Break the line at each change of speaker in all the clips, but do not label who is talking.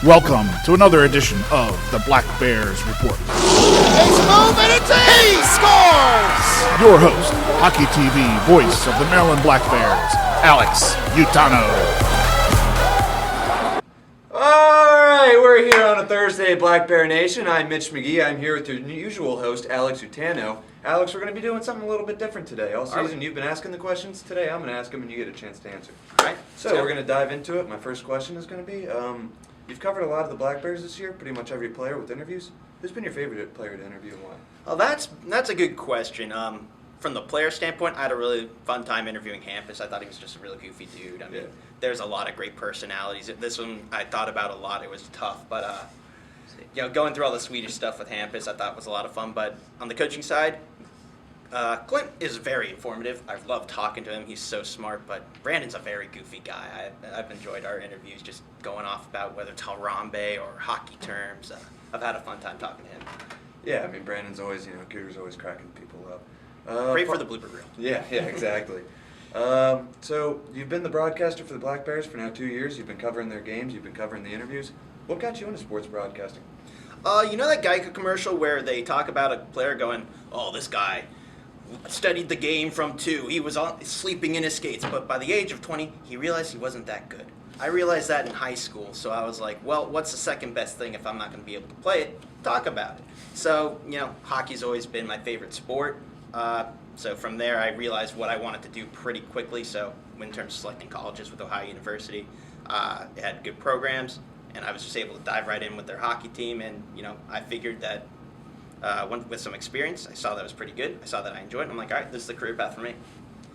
Welcome to another edition of the Black Bears Report.
It's moving, he scores!
Your host, Hockey TV voice of the Maryland Black Bears, Alex Utano.
Alright, we're here on a Thursday at Black Bear Nation. I'm Mitch McGee. I'm here with your usual host, Alex Utano. Alex, we're going to be doing something a little bit different today. All season you've been asking the questions. Today I'm going to ask them and you get a chance to answer.
Alright.
So we're going to dive into it. My first question is going to be, you've covered a lot of the Black Bears this year, pretty much every player with interviews. Who's been your favorite player to interview and why?
Well, that's a good question. From the player standpoint, I had a really fun time interviewing Hampus. I thought he was just a really goofy dude. I mean, there's a lot of great personalities. This one I thought about a lot. It was tough, but going through all the Swedish stuff with Hampus, I thought was a lot of fun. But on the coaching side, Clint is very informative. I've loved talking to him. He's so smart. But Brandon's a very goofy guy. I've enjoyed our interviews, just going off about whether it's Harambe or hockey terms. I've had a fun time talking to him.
Yeah, I mean, Brandon's always, Cooter's always cracking people up.
Great for the blooper reel.
Yeah, exactly. So you've been the broadcaster for the Black Bears for now 2 years. You've been covering their games. You've been covering the interviews. What got you into sports broadcasting?
You know that Geico commercial where they talk about a player going, "Oh, this guy studied the game from 2. He was sleeping in his skates, but by the age of 20, he realized he wasn't that good." I realized that in high school, so I was like, well, what's the second best thing if I'm not going to be able to play it? Talk about it. So, hockey's always been my favorite sport. So from there, I realized what I wanted to do pretty quickly. So in terms of selecting colleges with Ohio University, it had good programs, and I was just able to dive right in with their hockey team. And, I figured that with some experience, I saw that it was pretty good. I saw that I enjoyed it. I'm like, all right, this is the career path for me.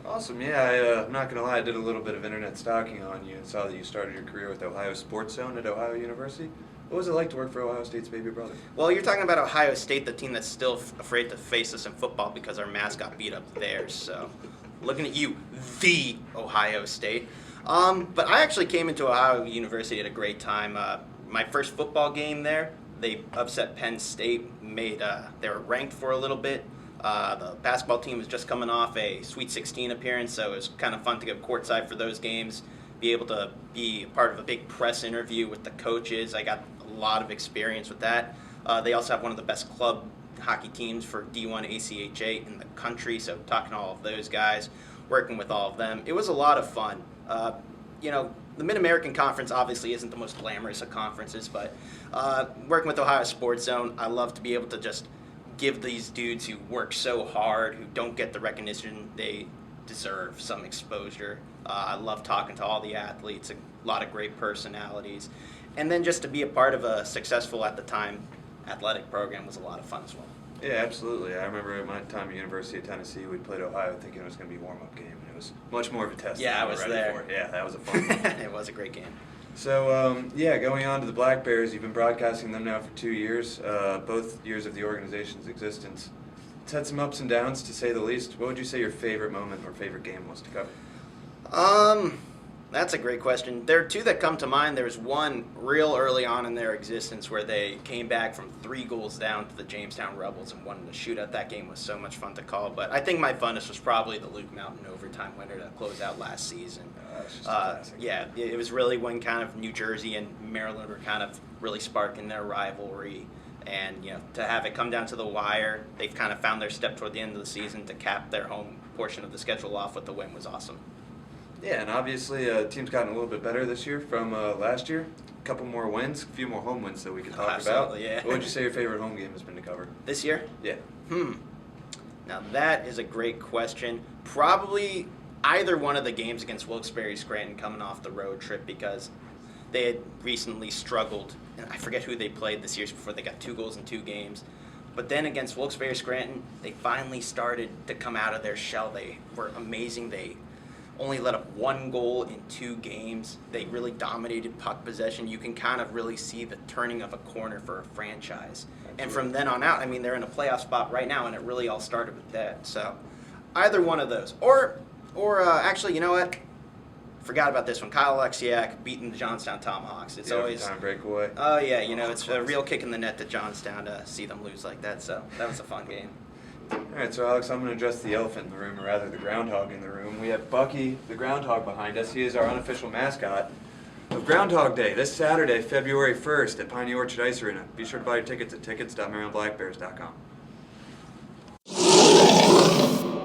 Awesome. Yeah, I'm not going to lie. I did a little bit of internet stalking on you and saw that you started your career with Ohio Sports Zone at Ohio University. What was it like to work for Ohio State's baby brother?
Well, you're talking about Ohio State, the team that's still afraid to face us in football because our mascot beat up theirs. So, looking at you, the Ohio State. But I actually came into Ohio University at a great time. My first football game there, they upset Penn State. They were ranked for a little bit. The basketball team was just coming off a Sweet 16 appearance, so it was kind of fun to go courtside for those games, be able to be a part of a big press interview with the coaches. I got a lot of experience with that. They also have one of the best club hockey teams for D1 ACHA in the country, so talking to all of those guys, working with all of them, it was a lot of fun. The Mid-American Conference obviously isn't the most glamorous of conferences, but working with Ohio Sports Zone, I love to be able to just give these dudes who work so hard, who don't get the recognition they deserve, some exposure. I love talking to all the athletes, a lot of great personalities. And then just to be a part of a successful, at the time, athletic program was a lot of fun as well.
Yeah, absolutely. I remember at my time at University of Tennessee, we played Ohio thinking it was going to be a warm-up game, and it was much more of a test.
Yeah,
than
I
we
was
were ready
there.
for. Yeah, that was a fun one.
It was a great game.
So, going on to the Black Bears, you've been broadcasting them now for 2 years, both years of the organization's existence. It's had some ups and downs, to say the least. What would you say your favorite moment or favorite game was to cover?
That's a great question. There are 2 that come to mind. There's one real early on in their existence where they came back from 3 goals down to the Jamestown Rebels and won the shootout. That game was so much fun to call, but I think my funnest was probably the Luke Mountain overtime winner to close out last season.
That's just a classic.
Yeah, it was really when kind of New Jersey and Maryland were kind of really sparking their rivalry. And, to have it come down to the wire, they've kind of found their step toward the end of the season to cap their home portion of the schedule off with the win was awesome.
Yeah, and obviously the team's gotten a little bit better this year from last year. A couple more wins, a few more home wins that we can talk about.
Absolutely, yeah.
What would you say your favorite home game has been to cover?
This year?
Yeah.
Now that is a great question. Probably either one of the games against Wilkes-Barre Scranton coming off the road trip because they had recently struggled. And I forget who they played this year before they got 2 goals in 2 games. But then against Wilkes-Barre Scranton, they finally started to come out of their shell. They were amazing. They only let up 1 goal in 2 games. They really dominated puck possession. You can kind of really see the turning of a corner for a franchise. Absolutely. And from then on out, I mean, they're in a playoff spot right now, and it really all started with that. So either one of those. Or actually, you know what? Forgot about this one. Kyle Alexiak beating the Johnstown Tomahawks. It's always
time breakaway.
Oh yeah, it's a real kick in the net to Johnstown to see them lose like that. So that was a fun game.
All right, so Alex, I'm going to address the elephant in the room, or rather the groundhog in the room. We have Bucky, the groundhog, behind us. He is our unofficial mascot. of Groundhog Day this Saturday, February 1st at Piney Orchard Ice Arena. Be sure to buy your tickets at tickets.marylandblackbears.com.